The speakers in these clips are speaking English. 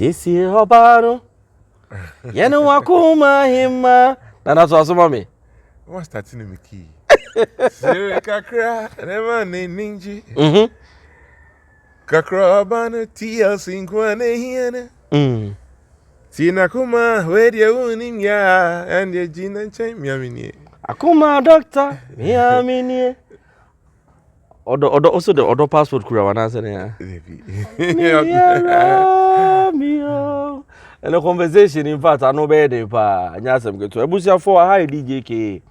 Isi obaro yenu wakuma hima na naso asoma me what's that in the key sire kakra never ninji kakra bana tia sinkwane hiene tina kuma wedi unim ya and ye jina chen miamini akuma doctor miamini odo also the odo passport kura wana se ne mio and a conversation in fact I know better pa nyasem geto ebusia for high Djka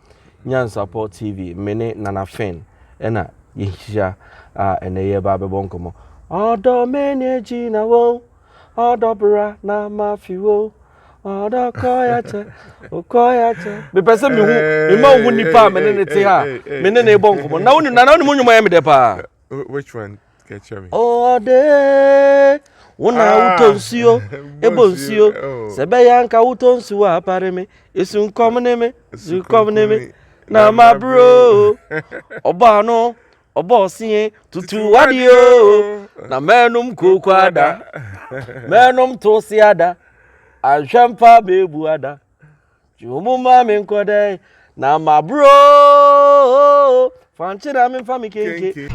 nyan support TV mene nana Fynn ena yehia ene ye ba bebonkomo odo meneji na wo odo bra na mafiwo odo koyache be person me hu me ma hu nipa mene ne te ha mene na ebonkomo na woni na woni munwuma ya me de pa which one get you me ode una utonsio ebonsio sebe yanka utonsio apare me esun komne me na ma bro oba no oba osie tutu wadio na menum kokwada menum tosiada ahwampa bebuada jumuma me nkode na ma bro fanchira me fami kenke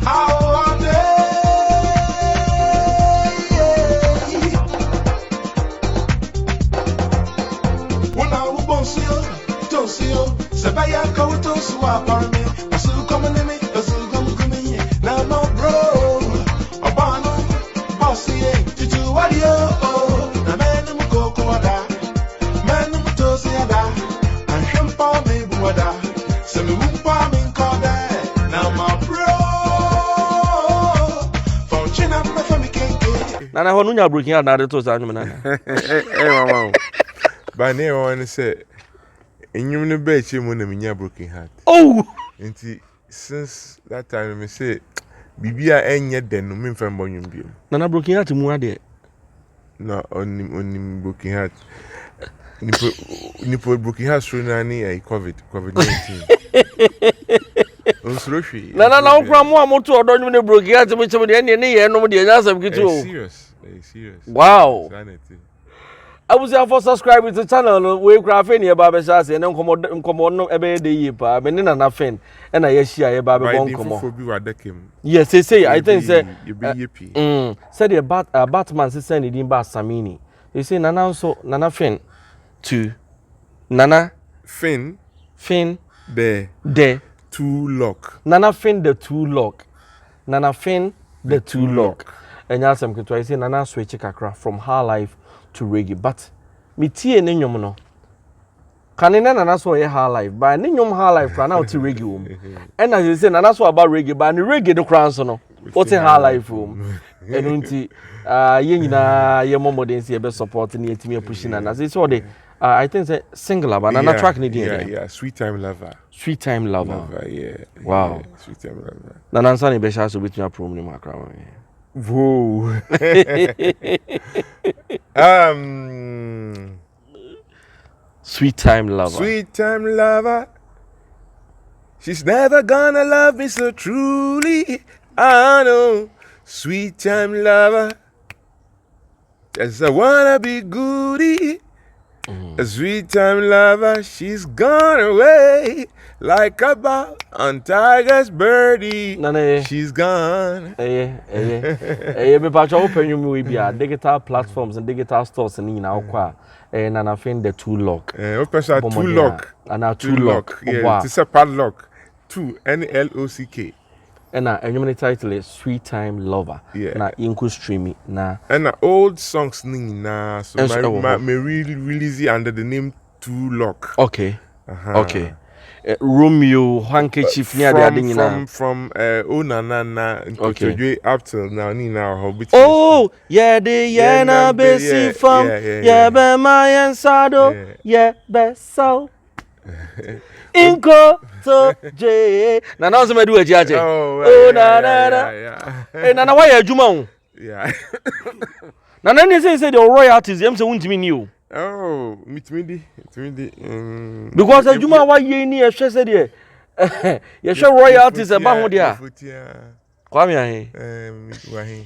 Sabaya kauto suwa parme asu komene me asu komene na no bro abano bossy tutu wadio na menum kokwada menum tosiada ahwampa me buada semi wumpa me nkode na ma bro fonchina me fami kenke nana ho nunya broken out na de to sa anwum nana mama ba ne won say enyum no be che mo na minya broken heart oh since that time me say bibia enye den no me mfam bonyum bi nana broken heart mu ade no onim broken heart ni broken heart so na ni covid-19 onsrohwi nana ukra mo amoto odo nyum ne broken heart mo chemo de ne ye no de nya sam gitu serious wow abusia for subscribe to the channel we kra Fynn ye ba be shase ne nkomo no ebe de yi pa me ne nana Fynn e na ye hia ye ba be bon nkomo yes say I think say said the Batman say ne din ba Samini they say nana so nana Fynn to nana Fynn the two lock nana Fynn the two lock nana Fynn the two lock enya sam kitwa say nana switch kakra from HighLyf to reggae but me tie ne nyom no kanene na so ye HighLyf ba ne nyom HighLyf kra na oti reggae wom and as you say na so about reggae ba ne reggae do kra so no oti HighLyf wom enu nti ye nyina ye momodin se be support ne yetimi push na say so the I think say single ba na track ne dey yeah sweet time lover yeah wow sweet time lover na nansa ne be sha so betumi aprom ne makra whoa sweet time lover she's never gonna love me so truly I know sweet time lover yes I wanna be goody a sweet time lover she's gone away like a bird on tiger's birdie she's gone me pa cho open you we be digital platforms and digital stores ni na okwa nana Fynn the two lock open two lock and two lock yeah it's a padlock two NLOCK and enyum title is Sweet Time Lover na inku streamy na and old songs ni na so my really release under the name Two Lock okay Romeo, Handkerchief near the adina. From oh na Okay. up till now ni now hobbit. Oh, yeah, the na besi from yeah, be my ansado, yeah, be so. Inko to J. Na na so me do ajaje. Oh na. Eh na why adwuma. Yeah. Na ni say the royalties em say wuntimi ni o. Oh, meet me. Because adwuma why ye ni e hwe say de. Ye hwe royalties e ba ho de a. Kwame ahe.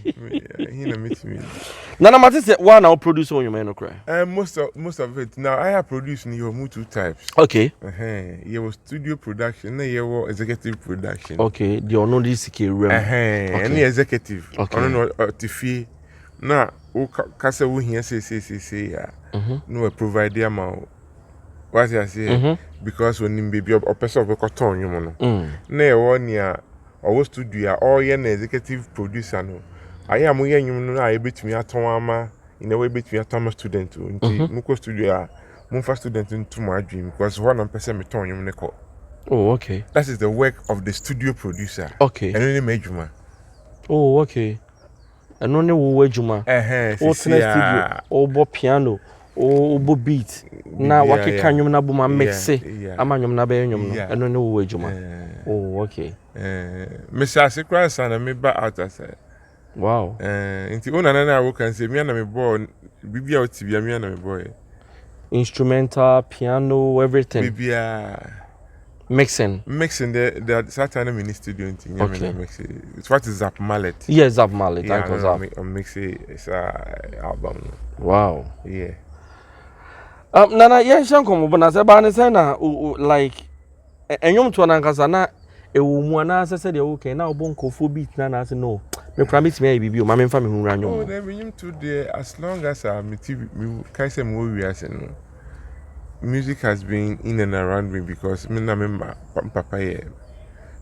He na meet me. Na mate say one now produce on your man no cry. Most of it. Now I have produced in your two types. Okay. Here was studio production, then here was executive production. Okay, the ono this ke rem. Any executive. Okay. Ono tifi. Na o kasa wo here say ya. No provide their amount. What I say because when him baby or person of a ton you know. Na one ya or studio or an executive producer no. I am we you know I between aton ama in a way between a student nti muko studio a mumfa student into my dream because one person me ton you know. Oh, okay. That is the work of the studio producer. Okay. And only major. Oh, okay. And only wo adwuma. O studio, o bo piano, o bo beat. Na wakeka nwom na bo ma mixe. Ama nwom na be nwom no. And only wo adwuma. Oh, okay. Mr. Secret sana me ba out as wow. Inti ona na wo kan say me na me boy bibia oti bia me na me boy. Instrumental, piano, everything. Bibia mixing the Saturday mini studio in okay. It's what is Zap Mallet? Yes, Zap Mallet. Yeah, I'm mixing it's album. Wow. Yeah. Nana yeah shanko but na se ba ne say na like enyom to na nkasa na ewu mu na se se de okay na obonkofo beat na say no me promise me bibi o ma me mfa me hu anyom. Oh, then we to there as long as me kai say mo wi ase no. Music has been in and around me because me na member papa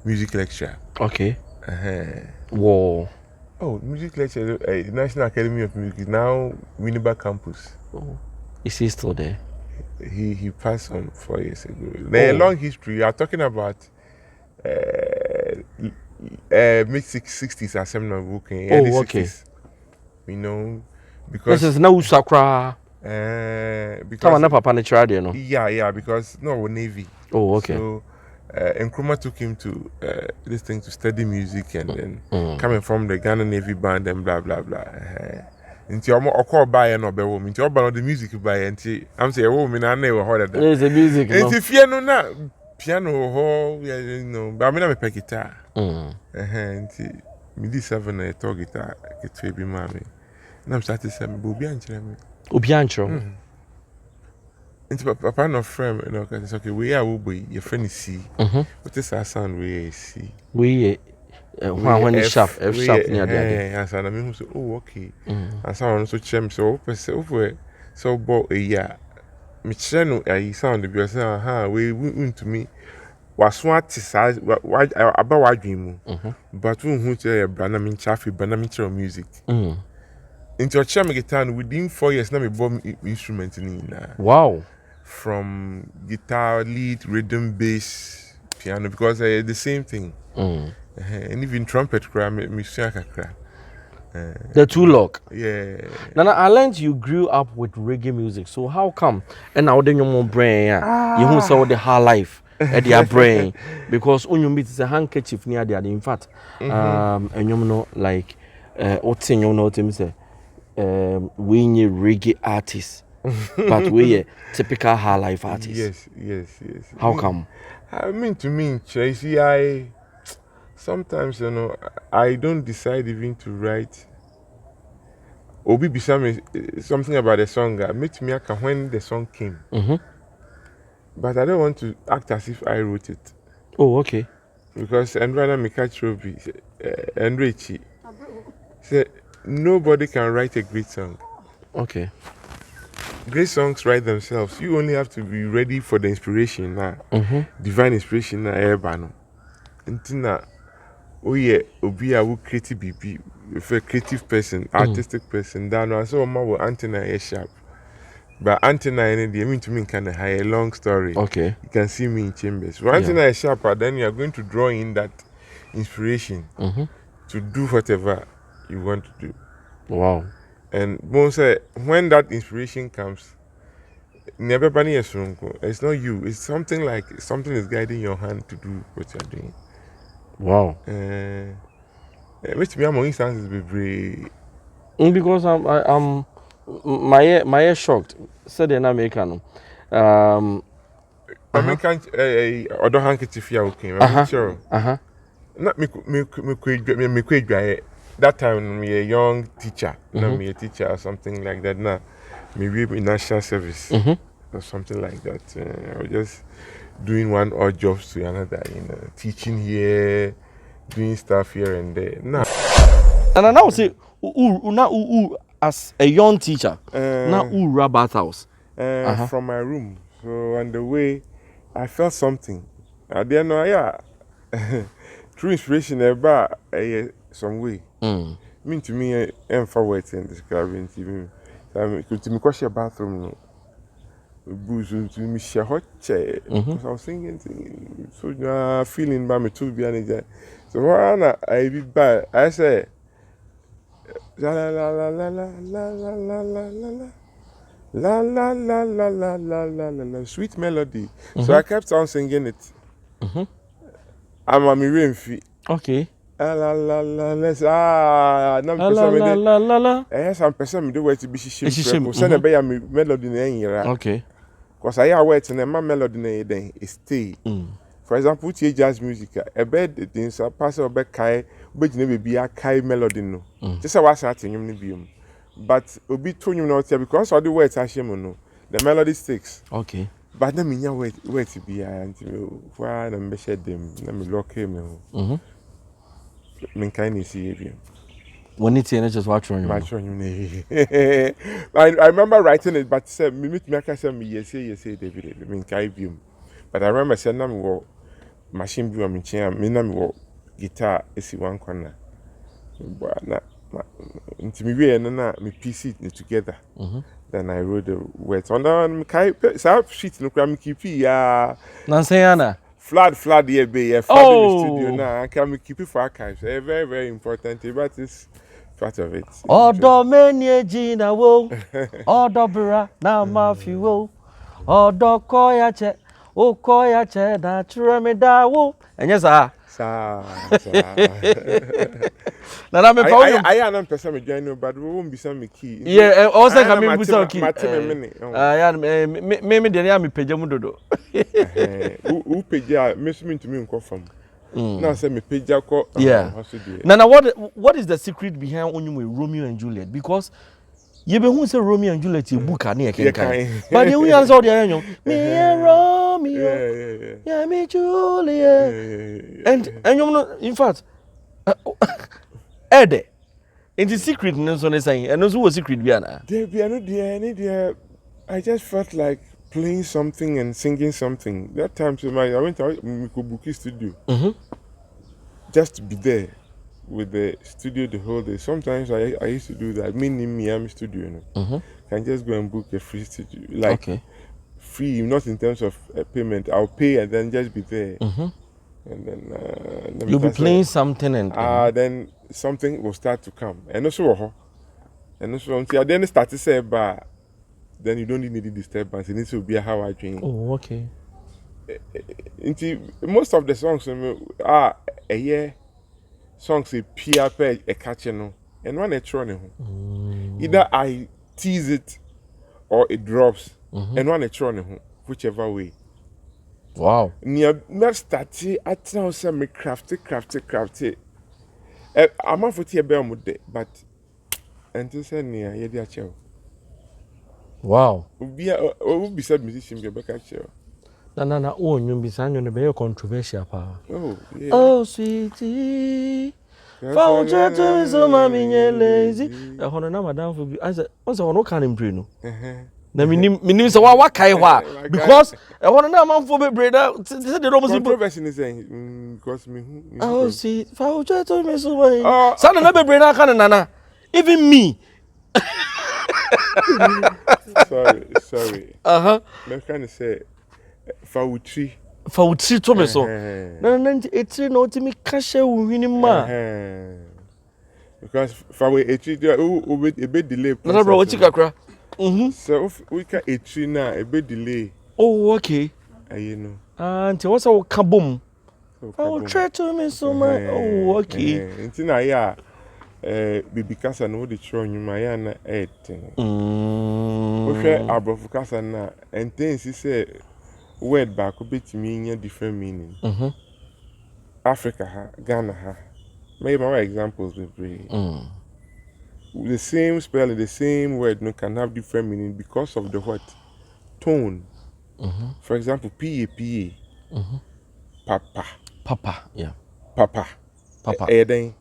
music lecturer. Okay. Wow. Oh, music lecturer, National Academy of Music now Winneba campus. Oh. Is he still there? He passed on 4 years ago. There's a long history. You are talking about mid 60s as seminal working. Oh, okay. 60s. You know, because this is no Sakra. Because na papa natural no. Yeah, because no Navy. Oh, okay. So Nkrumah took him to this thing to study music and then coming from the Ghana Navy band and blah blah blah. Nti omo okọ buy no be wo mi nti oba no the music buy nti am say wo mi na na we ho that. There's a music no. Nti fie no na piano ho you know ba me na me pe guitar. Nti mi di 7 na to guitar ke twe bi ma me. Na am start say me obi ankyere me. Obi ankyere. Nti papa no frame no ka say okay we are wo boy your friend is C. What is our sound we C? We when it's sharp, F sharp near the and so na me say oh okay. And so on so chem so over so bo yeah. Me chere no I sound the be say we to me waso atisa aba wadwen mu. But who tell bra na me chafe bra na me chere music. Into a me guitar within 4 years na me bomb instrument ni na. Wow. From guitar, lead, rhythm, bass, piano because the same thing. And even trumpet cry me sing cry. The two lock. Yeah. Nana, I learned you grew up with reggae music. So how come? And now then your brain, you who saw the HighLyf at their brain because when you meet the handkerchief near there. In fact, and you know like what's in your note say we need reggae artists. But we typical HighLyf artists. Yes. How come? I mean to me, Tracy, I sometimes I don't decide even to write. Obi bisa me something about the song. Meet me when the song came. But I don't want to act as if I wrote it. Oh, okay. Because Andrea Mikachobi and Richie said nobody can write a great song. Okay. Great songs write themselves. You only have to be ready for the inspiration now. Divine inspiration na ebano. Ntina oye obi a wo creative a creative person, artistic person. That no so ma wo antenna e sharp. But antenna and the mean to me kind of high a long story. Okay. You can see me in chambers. One antenna is sharper, then you are going to draw in that inspiration to do whatever you want to do. Wow. And most when that inspiration comes, never it's not you. It's something like something is guiding your hand to do what you're doing. Wow. Which me among instances be very. Because I'm my ear shocked. Said in American. American other handkerchief here okay. I'm sure. Not me that time me a young teacher. Not me a teacher or something like that. Now me be in national service or something like that. I was just doing one odd jobs to another, teaching here, doing stuff here and there. Now and I now say as a young teacher, now Rabat house. From my room. So on the way, I felt something. I didn't know, true inspiration about some way. Mean to me, I'm forward and describing to me. So I could me your bathroom. Booze to me share hot chair. Because I was singing, so feeling by me too behind it. So I be bad. I say, la la la la la la la la la la. La la la la la la la la la, sweet melody. So I kept on singing it. I'm a rain. Okay. La la la la la. La la la la. Yes, I'm person do wait to be shame. Send a bay melody in Okay. Because I wait and my melody then it stay. For example, jazz music, a bed the things are pass or back kai, but never be a kai melody no. Just a was at you. But obi told you not here because all the words are no. The melody sticks. Okay. But then me wait to be until why them be shed them. Let me lock him. Me kind of see him. When it's in just watch on you. I remember writing it, but said me meet me say me yes David. Me kind view. But I remember saying na me wo machine view me chair. Me na me wo guitar is one corner. But na. Into me way and me piece it together. Then I wrote the words on the sheet no cram keep Nansayana. Flood here be a flood in the studio now. I can keep it for archives. Very, very important, but it's part of it. Odo menye jina wo. Odo bra na mafi wo. Odo koyache. O koyache na churemeda wo. And yes, I am person me join but we won't be some key. Yeah, also can be some key. Me dey am page mu dodo. Who page miss me to me nko fam. Now say me page ko. Yeah. Nana, what is the secret behind Onyume Romeo and Juliet? Because you be who say Romeo and Juliet you book ani e kan. But you answer all the anyo. Me Romeo. Yeah, me Juliet. And you in fact Ede. In the secret no so saying and also was secret be ana. There I just felt like playing something and singing something. That time I went to Mikobuki studio. Just to be there with the studio the whole day. Sometimes I used to do that. Me in Miami studio, can just go and book a free studio. Like free, not in terms of payment. I'll pay and then just be there. And then you'll be playing something and then something will start to come. And also until then start to say but then you don't need the disturbance. It needs to be how I dream. Oh, okay. Most of the songs are a year songs appear a catcher no and one a tron. Either I tease it or it drops and one a tron whichever way. Wow. Near not starting at now some crafty. I'm not for tea bear but until send near Yedia Chow. Wow. Will be said musician be back at you. Na oh you be saying you be controversial pa. Oh, yeah. Oh sweetie. Found you to so mommy lazy. I want na madam for be. I said, "What's on no can impre no." Na minim say wa kai wa because I want na man for be brother. Say the almost controversy is saying because me. Oh see, found you to me so mommy. Sana na be brother kan nana. Even me. Sorry. I'm trying to say, Fauci. Fauci to me so. Na etri na otimi kashe uhini ma. Because Fawe etri a bit delay. Na bro what kakra. So if we can etri na a bit delay. Oh okay. You know. Nti what's our kabum? Oh try to me so much. Oh okay. Nti na ya bibi kasa no de tro nyuma ya na etin. Ohwe abrofu kasa na enten si say word back betimi nya different meaning. Africa ha, Ghana ha. Maybe more examples will be. The same spelling, the same word no can have different meaning because of the what? Tone. For example, P-A-P-A. Papa. Papa, yeah. Papa. Then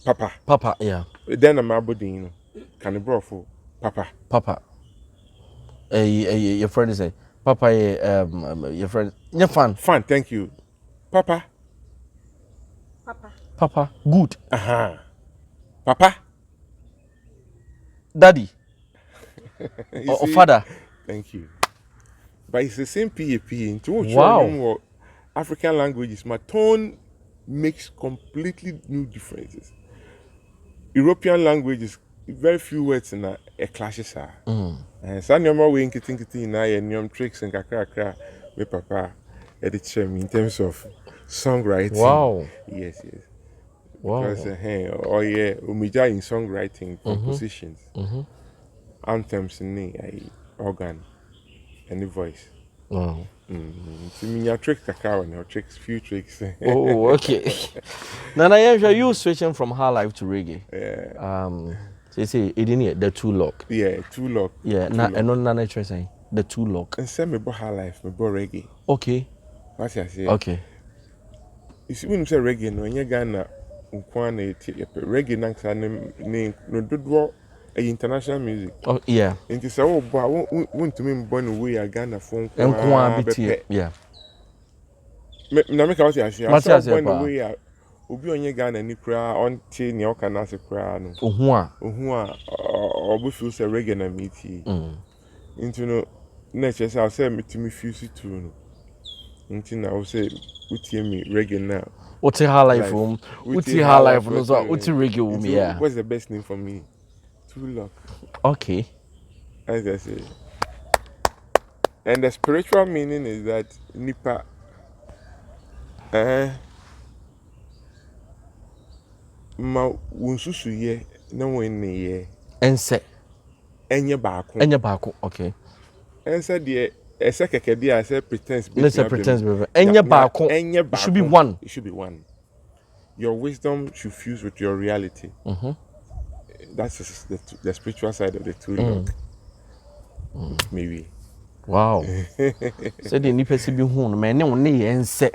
Papa. Papa, yeah. Then I'm abodin. Can bro for Papa. Papa. Your friend is saying Papa your friend your fan. Fan, thank you. Papa. Papa, good. Papa. Daddy. Or father. Thank you. But it's the same PAP. Wow. African languages, my tone makes completely new differences. European languages, very few words in a clashes are. And some number we in na tricks and kakra with Papa edit in terms of songwriting. Wow. Yes. Wow. Because umija in songwriting compositions, anthems in organ, and the voice. Wow. Tricks kakao and tricks, few tricks. Oh, okay. Nana, you switching from HighLyf to reggae. Yeah. So you say it didn't the two lock. Yeah, two lock. Yeah. And on Nana saying the two lock. And send me about HighLyf, me about reggae. Okay. What's I say? Okay. You see when you say reggae, no, you Ghana, reggae nanka name no do international music. Oh yeah. And you say, oh, but I want to mean born away a Ghana phone. Yeah. Na make out I say, I saw born away obi onye Ghana ni kura on ti ni oka na se kura no. Ohu a obi feel say reggae na meti. Into no na che say I say me feel it too no. Into na I say utie me reggae now. What's HighLyf room? What's HighLyf no so what's reggae room yeah. What's the best name for me? Two Lock. Okay. As I say. And the spiritual meaning is that nipa ma wonsusu ye na wonni ye ense baako okay ense de ese keke dia ese pretense be enye baako should be one. It should be one. Your wisdom should fuse with your reality. That's the spiritual side of the two Lock. Maybe. Wow. So the nipa si bi hu no me ne wonni ye ense.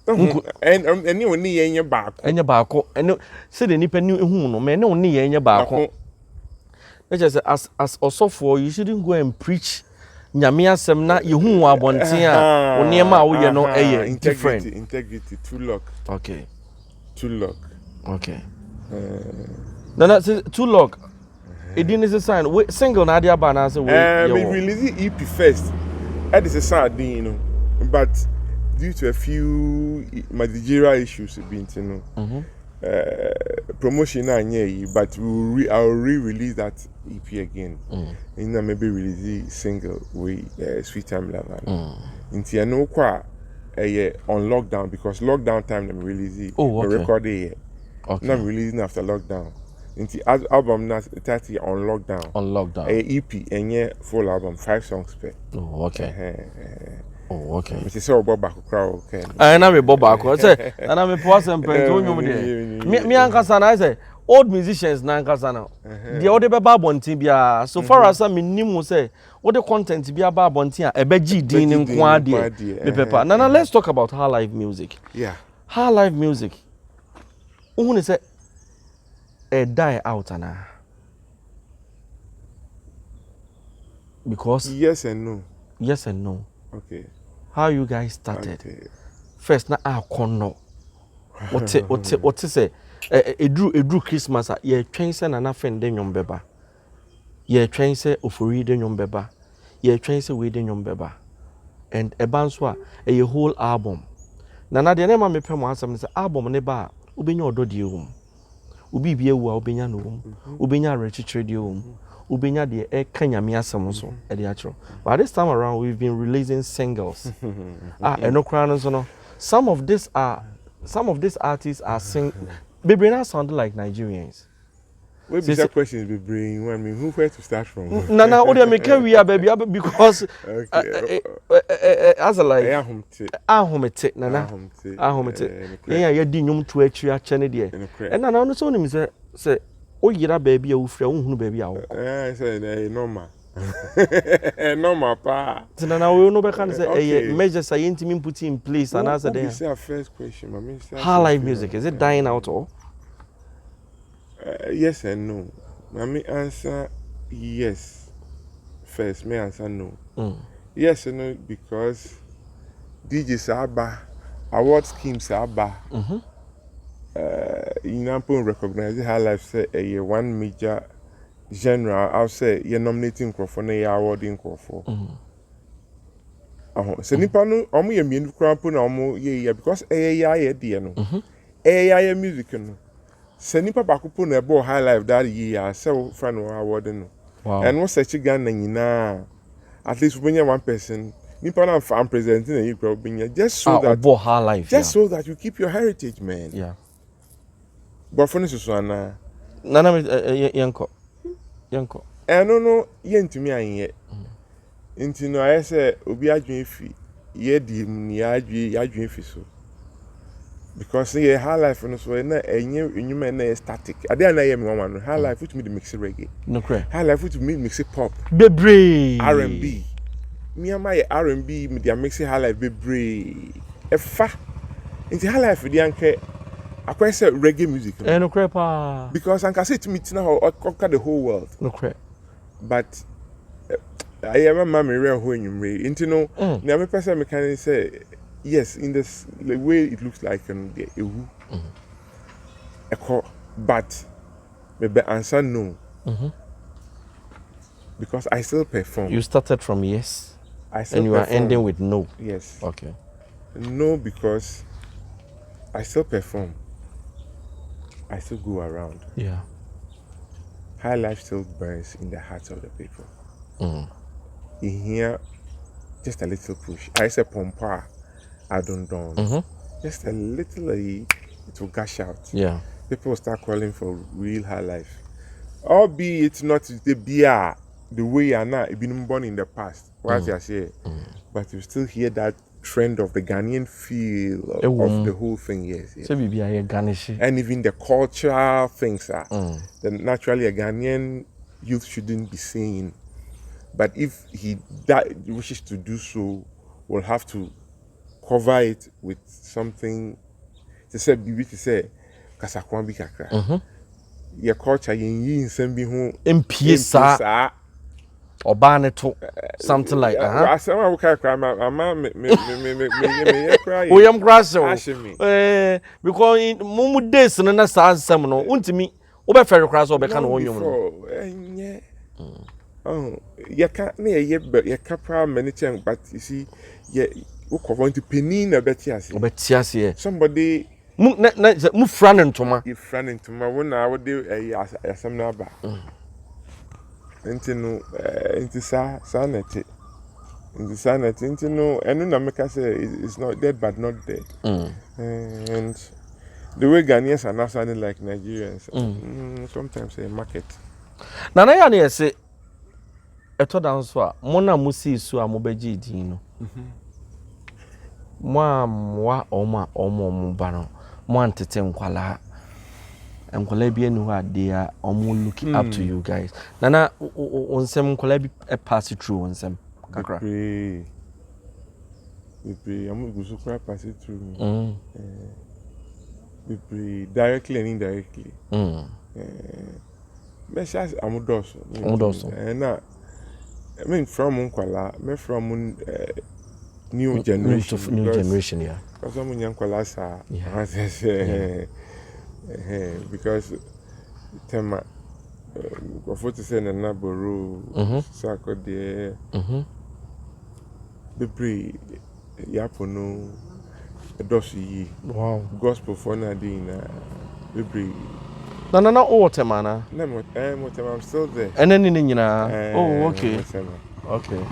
And any one near back. Enya baako eno say the nipa ni hu no me ne wonni ye enya baako. Just as osofo you shouldn't go and preach nyame asem na ye hu abonten a wo ne ma wo ye no eye different. Integrity two Lock. Okay. Two Lock. Okay. Nana say two Lock. It didn't sign. Single na dia ba na say we release EP first. That is a sad thing, you know. But due to a few managerial issues being, you know, promotion but I'll re-release that EP again. And then maybe release single with Sweet Time Lover. Into I know quite on lockdown because lockdown time I'm releasing. Oh, okay. Record it. Okay. Now I'm releasing after lockdown. Into album na 30 on lockdown. EP and full album 5 songs per. Oh, okay. Oh, okay. Me say obo back crowd okay. Na me bob back. Say na me po asem pent onwum de. Me ankasa na say old musicians na ankasa na. The ode be ba bontin bia so far as me nim say what the content bia ba bontin a ebeji din nko ade. Me pepper. Now let's talk about HighLyf music. Yeah. HighLyf music. Who say die out ana? Because yes and no. Yes and no. Okay. How you guys started? Okay. First na akono. What say edru Christmas a ye twen se Nana Fynn de nwom beba ye twen se ofori de nwom beba ye twen se we de nwom beba and eba nso a whole album Nana de na ma mepɛ mo asem se album ne ba obenya ododie wom obi bia wu a obenya no wom obenya rechichire de wom obenya de e kanyame asem so e de achiro but this time around we've been releasing singles enokra no so no some of these artists are bebre na sound like Nigerians. What be that questions be bring? I mean, where to start from? Nana, what do you make we baby? Because as a like, ahomete, Nana, ahomete. Yeah, you did nyom to actually channel there. And Nana, no so him say, oh, you're baby, you free, baby, I say, normal. Normal, pa. So Nana, we no can say, measures I intimate put in place, and answer there. This is our first question, Mami. HighLyf music, is it dying out or? Yes and no. Let me answer yes. First, may answer no. Yes and no because DJ Saba award scheme Saba. You know, recognize HighLyf say one major genre. I'll say you're nominating for na you're awarding for. So nipa no omo ye mienu kra po na omo ye because ye de no. Music no. Senipa bakupo na ebo HighLyf that year say friend awarding no. Wow. And what's such Ghana nyina at least when you one person nipa na fan presenting and you probably just so that ebo HighLyf just so that you keep your heritage, man. Yeah. But for instance na yanko. I don't know yentumi anye. Nti no I say obi adwen fi ye di ni adwen fi so. Because yeah, HighLyf no so na enye enyuma na static. Ade na ye me one HighLyf with me the mix reggae. No correct. HighLyf with me mix pop. Bebre. R&B. Me am my R&B me dey mix HighLyf bebre. Efa. Into HighLyf dey anke akwa say reggae music. No correct pa. Because anka say to me tina ho conquer the whole world. No correct. But I am my real ho enyumre. Into no na me person me can say yes, in this the way it looks like the ewu. But maybe answer no. Because I still perform. You started from yes. And you are ending with no. Yes. Okay. No, because I still perform. I still go around. Yeah. HighLyf still burns in the hearts of the people. You hear just a little push. I say pompa. I don't know. Just a little, it will gush out. Yeah. People start calling for real HighLyf. Albeit not the beer, the way you are now, it's been born in the past. What I say. But you still hear that trend of the Ghanaian feel of the whole thing, yes. So we be a Ghanaian. And even the cultural things are. Then naturally a Ghanaian youth shouldn't be saying. But if he wishes to do so, we'll have to cover it with something to say bibi to say kasakwan bi kakra your culture yin nsem bi ho MPSA oba ne to something like asema wo kakra ama me yakra o yam grass because mumu days na sa nsem no untimi wo be fere grass wo be kan wo nyum no yaka na yaka pra many things but you see to penny na betiase somebody mu friend ntoma you friend ntoma wona wo de asem na ba ntino ntisa sanete ntino enu na make say it's not dead but not dead and the way Ghanaians are now sounding like Nigerians sometimes a market na ya na say eto dan so a mo na musi su a mo beji din no mwa omo bano mo antete nkwala bi enu ha they are looking up to you guys nana onsem nkwala bi pass through onsem kakra we am go so pass it through we directly and indirectly me shas amudoso na I mean from nkwala me from new generation, yeah. Because I'm young Kolasa. Because Tema, what to say, Nana Boro, Sako de, Bepri, Yapono, Dosi, Wow. Gospel for Nadine, Bepri. No, oh, Tema na. No, I'm still there. And then in oh, okay. Okay.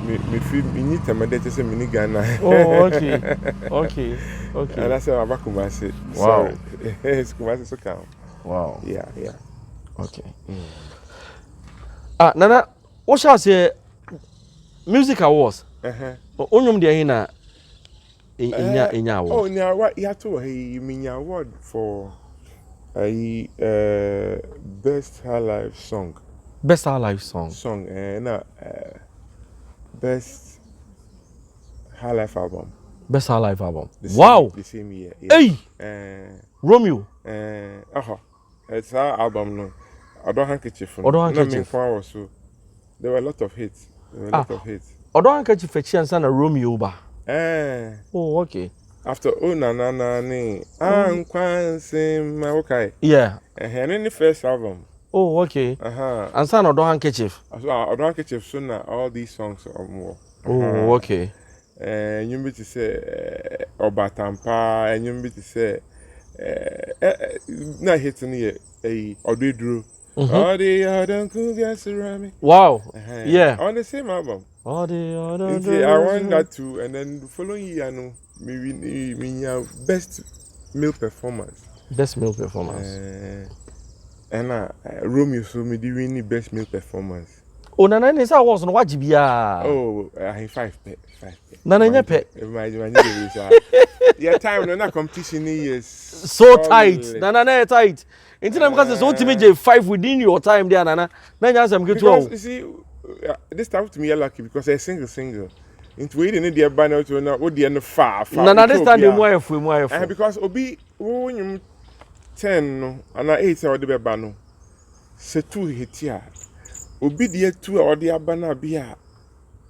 Me feel me need Tema de say me Ghana. Oh, okay. Okay. And that's how I Kumasi. Wow. It's Kumasi so calm. Wow. Yeah. Okay. Nana, what shall I say? Music awards. Onyum de hina inya award. Oh, now what you have to mean award for a best HighLyf song. Best HighLyf song. Best HighLyf album. Best HighLyf album. Wow. The same year. Yeah. Hey. Romeo. It's our album no. Handkerchief. Handkerchief. So there were a lot of hits. Handkerchief feature and Romeo ba. Oh, okay. After na ni okay. Yeah. And in the first album. Oh, okay. And son Handkerchief. So Handkerchief so now all these songs are more. Oh, okay. You mean to say Obatampa, and you mean to say not hitting here or they drew. All the other could wow. Yeah. On the same album. All the other. I want that too, and then the following year, no, me best male performance. Best male performance. And Romeo so me the winning best male performance. Oh, Nana, this was on what GBA. Oh, I have 5 pet. Nana, pet. Yeah, time no competition years. So tight. Nana, tight. Until I'm going to so to 5 within your time there, Nana. Then I'm good to you see, this time to me lucky because I single. Into waiting in the banner to know what the end far. Nana, this time the more because Obi when you 10 no and 8 or the banner. Se 2 hit here. Obi the 2 or the banner be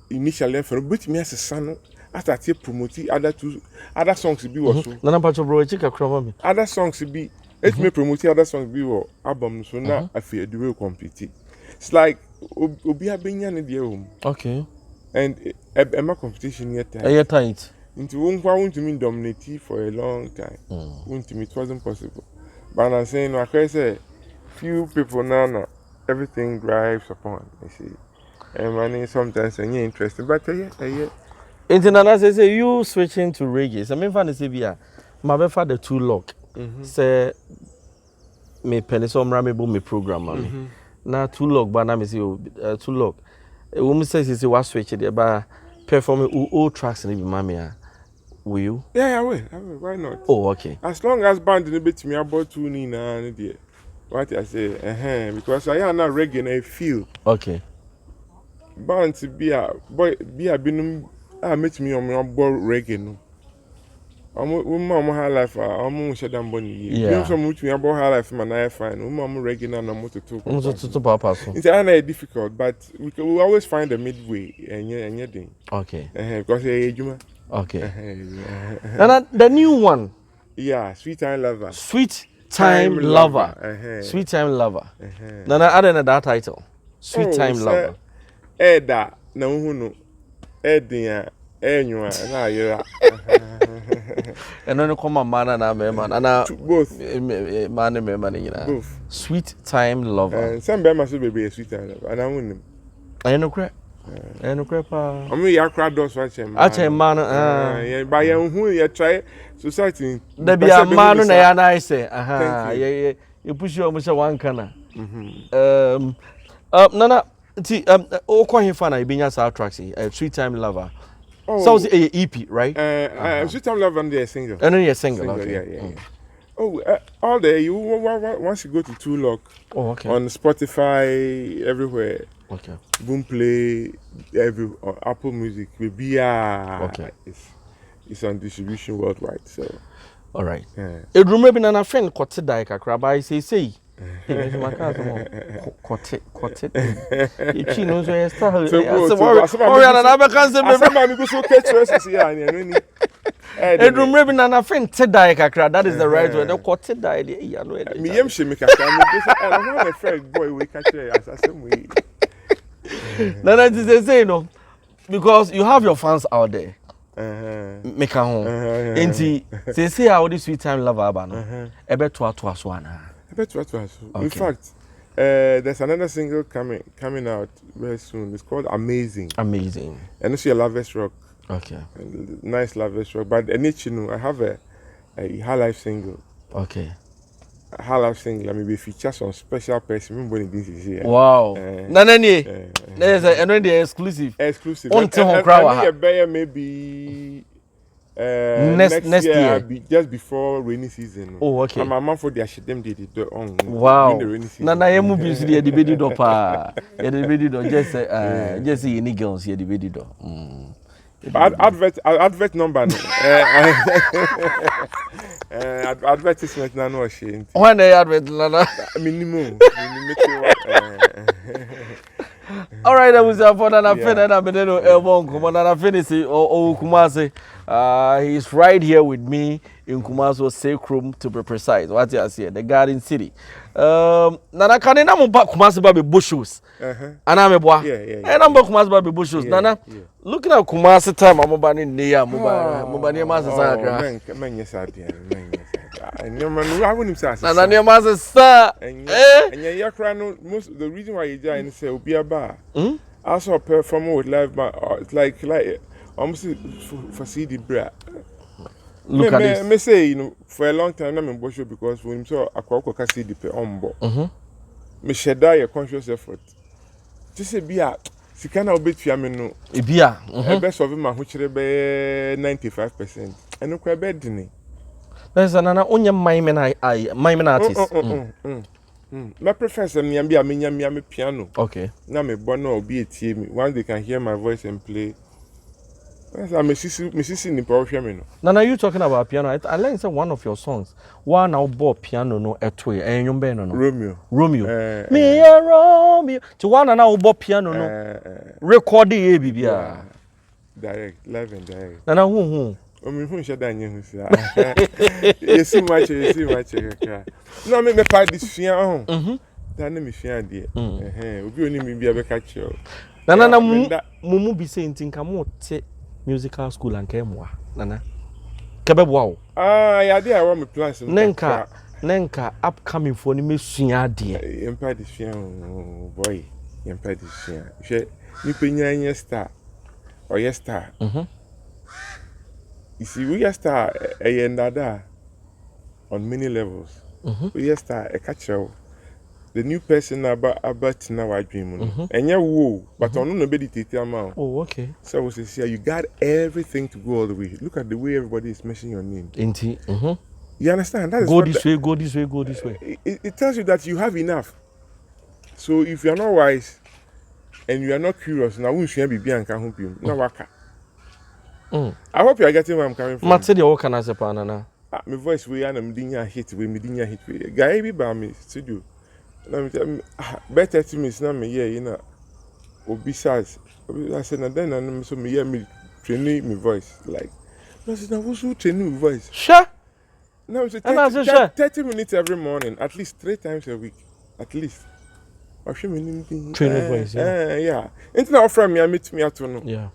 initially for but me as a son. After I promote other songs be also. Nana Pacho bro, Djka crop me. Other songs be it may promote other songs be or album so now I feel the way compete. It's like Obi a benya in the home. Okay. And a competition yet tight. Into won't to mean dominate for a long time. Won't to me it wasn't possible. But I'm saying no I say few people now everything drives upon you see. And money sometimes and interesting but yeah. Nana say you switching to reggae. So me fan say bia my befa the 2 lock. Say me peniso mramebo me program na 2 lock ba na me say 2 lock. Woman says say what switch there ba perform all tracks in be mamia. Will you? Yeah, I will. Why not? Oh, okay. As long as band in bit me about tuning and there. What I say, because I am not reggae and I feel. Okay. Band to be a boy be a binum met me on my board reggae no. I'm HighLyf. I'm shut down bunny. You some with me about HighLyf man I find. Reggae and I'm to papa. It's difficult, but we always find a midway and yeah thing. Okay. Because Juma. Okay. And the new one. Yeah, Sweet Time Lover. Sweet Time Lover. Sweet Time Lover. Nana other than that title. Sweet Time Lover. Eda na uhunu. Edia enwa na yera. And no come man na me man. Both. Man me man nyina. Both. Sweet Time Lover. Some be so baby Sweet Time Lover. And I won I no cra. I no cra pa. I'm ya cra dos watch him. Ache man yeah, by who you try society. There be a man na ya na say. Yeah. You push your much one kana. Nana o kwa hifa na ibinya sa tracks Sweet Time Lover. So it's a EP, right? Sweet Time Lover and they're single. And then you're single. Okay. Yeah. Oh, all day you once you go to 2 Lock. Oh, okay. On Spotify everywhere. Okay. Boomplay Apple Music will be okay. It's on distribution worldwide. So. All right. It remember na friend kote Djka kraba say. Kote. You know so you start. So na be kan say me. Edrum maybe Nana Fynn Tedai kakra. That is the right word. They call Tedai. Yeah, no. Me yem she make kakra. I want a friend boy we catch as same way. Nana just say no, because you have your fans out there. Make a home. Enti say how this sweet time love abano. Ebe to aswana. In fact, there's another single coming out very soon. It's called Amazing. Amazing. And it's a Lavish Rock. Okay. Nice Lavish Rock. But I have a HighLyf single. Okay. HighLyf single. I mean, we feature some special person. Remember when this is here. Wow. Nanani. There's the exclusive. Exclusive. And maybe next year. Just before rainy season. Oh, okay. And my mom for the them did it on. Wow. The rainy season. Nana yemu bi the debedi do pa. The debedi do just any girls here debedi do. Advert number. Advertisement na no shame. When they advert Nana. Minimum. All right, I was for Nana Fynn and I'm Beneno Elbon. Come on, Nana Fynn is Kumasi. He's right here with me in Kumaso Sacrum to be precise. What you say, the Garden City. Nana Kanina Mumba Kumasi Baby Bushus. And I'm a boy. And I'm Kumasi Baby Bushus. Nana, looking at Kumasi time, I'm about in Nia Mubani Master. Man, yes, I did. I wouldn't say Nana near Master Star. And you're crying. Most the reason why you join say will be a bar. I saw perform with live, but it's like almost for CD bra. Look at this. Me say, for a long time I'm in Bosho because when you saw a quack CD per on board. Me shed your conscious effort. Just a beer. She cannot be fiamino. A beer. Best of him, which be 95%. And no quite bad dinner. There's another only mime artist. My professor, me a piano. Okay. Now me bono or be a team. Once they can hear my voice and play. I'm Mississippi in the power. Nana, you talking about piano? I learned one of your songs. One now bought piano no etwe and you no. Romeo. Me a Romeo. To one now bought piano no. Record the ABBA. Direct, live and direct. Nana who? Who should I know? You see much. No, me part this fear on. That name is fear, dear. We only me be a catch you. Nana, Mumu be saying, think I'm more musical school and came wa. Nana. Kebe wow. Yeah, dear, I want me plans. Nenka upcoming for me swing dear. Empire this fear, boy. Empire this fear. You pay star or yes star. You see, we are star a nada on many levels. We are star a catcher. The new person about now I dream. And yeah, whoa, but on nobody to amount. Oh, okay. So we say you got everything to go all the way. Look at the way everybody is mentioning your name. Inti. You understand? That is go this way, go this way, go this way. It tells you that you have enough. So if you are not wise and you are not curious, now we should be and can help you. No waka. I hope you are getting where I'm coming from. Matse what can I say, Panana? My voice we are dinya hit we me dinya hit we. Guy be by me studio. Better to me now me yeah, besides I said and then and so me hear me training my voice like. I said now who's training my voice? Sure. No, 30 minutes every morning, at least 3 times a week, at least. Training voice, yeah. Internet offer me, I meet me at no. Yeah.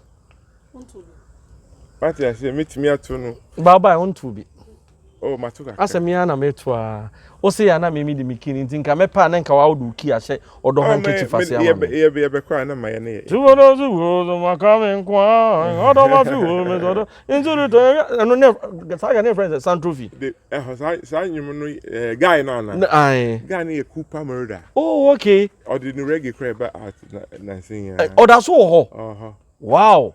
But I say meet me at no. Bye on to be. Oh, Matuka. As a miana metwa. O say ana me di mikini ntinka me pa na nka wa wodu ki ahye odo handkerchief ase ama. Yeah, be kwa na my ne. Tuwodo zuwo makame kwa. Odo ma fi wo me odo. Injuru to no ne sa ya ne friends San Trophy. The sa nyum no guy no na. Aye. Guy na Cooper murder. Oh, okay. Or the reggae crab art na sing. Oh, that's so ho. Wow.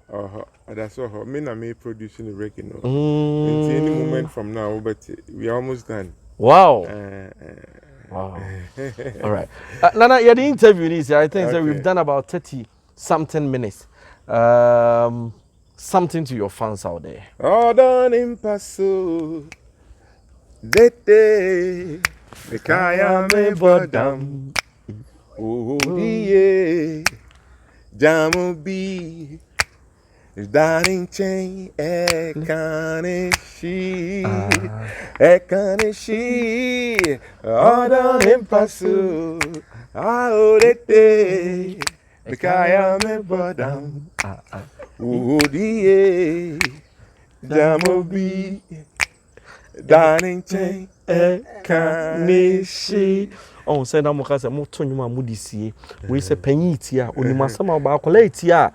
That's all. Me na me producing the reggae no. In any moment from now, but we are almost done. Wow. Wow. All right. Nana, yeah, the interview is. I think that we've done about 30-something minutes. Something to your fans out there. Oh, don't impasso. Dete. The kaya me bodam. Oh, yeah. Jamu bi. Darling chain, ekane she, Odon impasu, aorete, Mikaya me bodam, Udie, Damobi, Darling chain, ekane she. Oh, say na mo ka say mo to nyuma mo disie we say panyi tia onima sama ba akola itia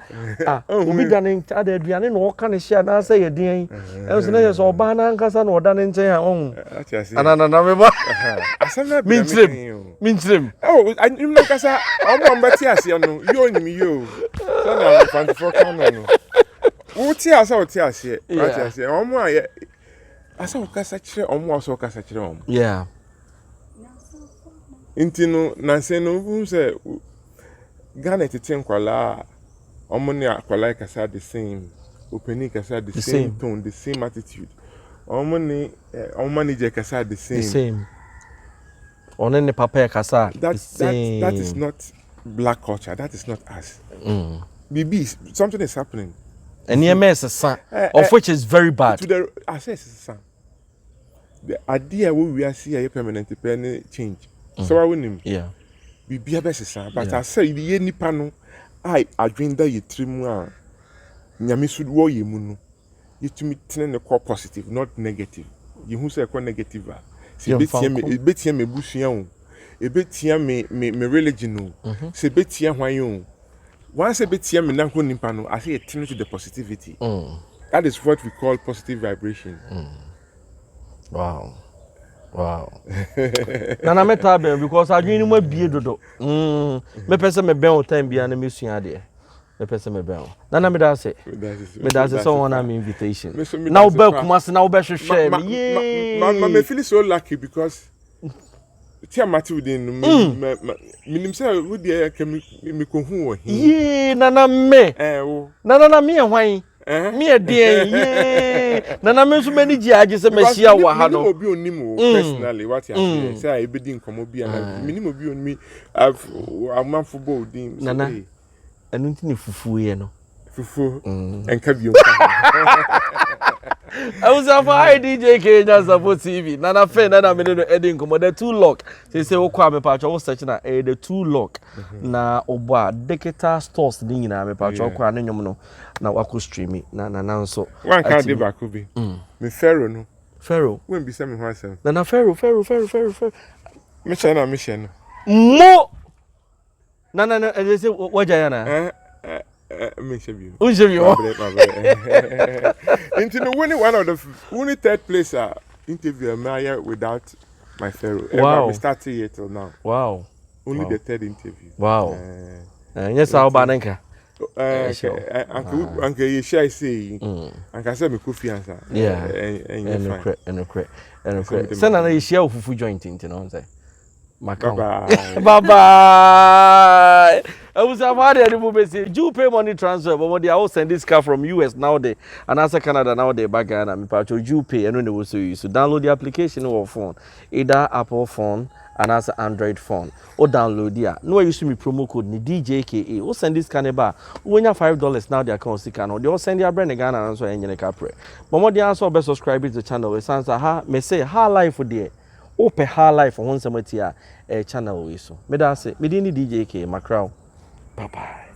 obi da ne ada aduane na o ka ne hia na say yedin e so na ye so oba na nkasa na oda ne nchen oh anana me ba Asana mintrem oh anyum na kasa omo mbati ase no yo nyim yo so na fanfo kan no wo ti asa o ti ase right ase omo aye asa o kasa kire omo asa o kasa kire omo yeah Intino nanse no vu se Ghana tete nkwala omo ne akwala kasa the same openi kasa the same tone the same attitude omo ne Djka kasa the same one ne papa kasa that is not black culture, that is not us. Bibi something is happening and EMS son of which is very bad to the access son the idea we are see a permanent change. So I win him. Yeah. Be a best, but I say the any panel. I dream that you trim. Nyami should war you munu. You to me turn the core positive, not negative. You who say quite negative. See, bet here me bushion. A bit here me religion. Say bet here why you. Once a bit here me nanko nimpano, I say a turn to the positivity. That is what we call positive vibration. Wow. Nana meta be because adwini mu abie dodo. Me pese me ben o time bia na me sua de. Me pese me ben. Nana me da say. Me da say someone am invitation. Now be kumase na wo be hwehwe me. Me feel so lucky because tia mati within me nim say wo de me ko hu wo hin. Ye nana me. Nana me hwan. Me adien ye nana me so mani gi age se machia wa ha no obi onimo personally what you say e be din komo bi ana minimo obi onimi am football din nana anu ntini fufu ye no fufu enka bi I was a fine Djka just support TV. Nana Fynn, nana me no edin komo the two lock. Say wo kwa me pa cho wo search na the two lock. Na obo digital stores din nyina me pa cho kwa ne nyom no. Na wako stream na nso. One can dey back be. Me Pharaoh no. Pharaoh. When be say me hwan sem. Nana Pharaoh. Me chana me share no. Mo. Nana they say waja na. Me share you. Unjevio. Into the winning one of the only third place interview Maya without my Pharaoh. Wow. We started here till now. Wow. Only the third interview. Wow. Yes, how bananka. Uncle you share say Uncle say me coffee answer. Yeah. And send an share fufu joint into no say. Bye bye. I was about to say, you pay money transfer, but they all send this car from US now they and answer Canada now they back and I'm part of you pay and when they will see you. So download the application or phone, either Apple phone and as Android phone, or download there. No, I used to me promo code ni DJKA. Or send this caneba. When you $5 now they account stick and they all send their brand again and answer any capre. But what they answer best subscribe to the channel. It sounds me say HighLyf for there. Open HighLyf for one summer channel we so. Me da say me didn't Djka my crowd. Bye bye.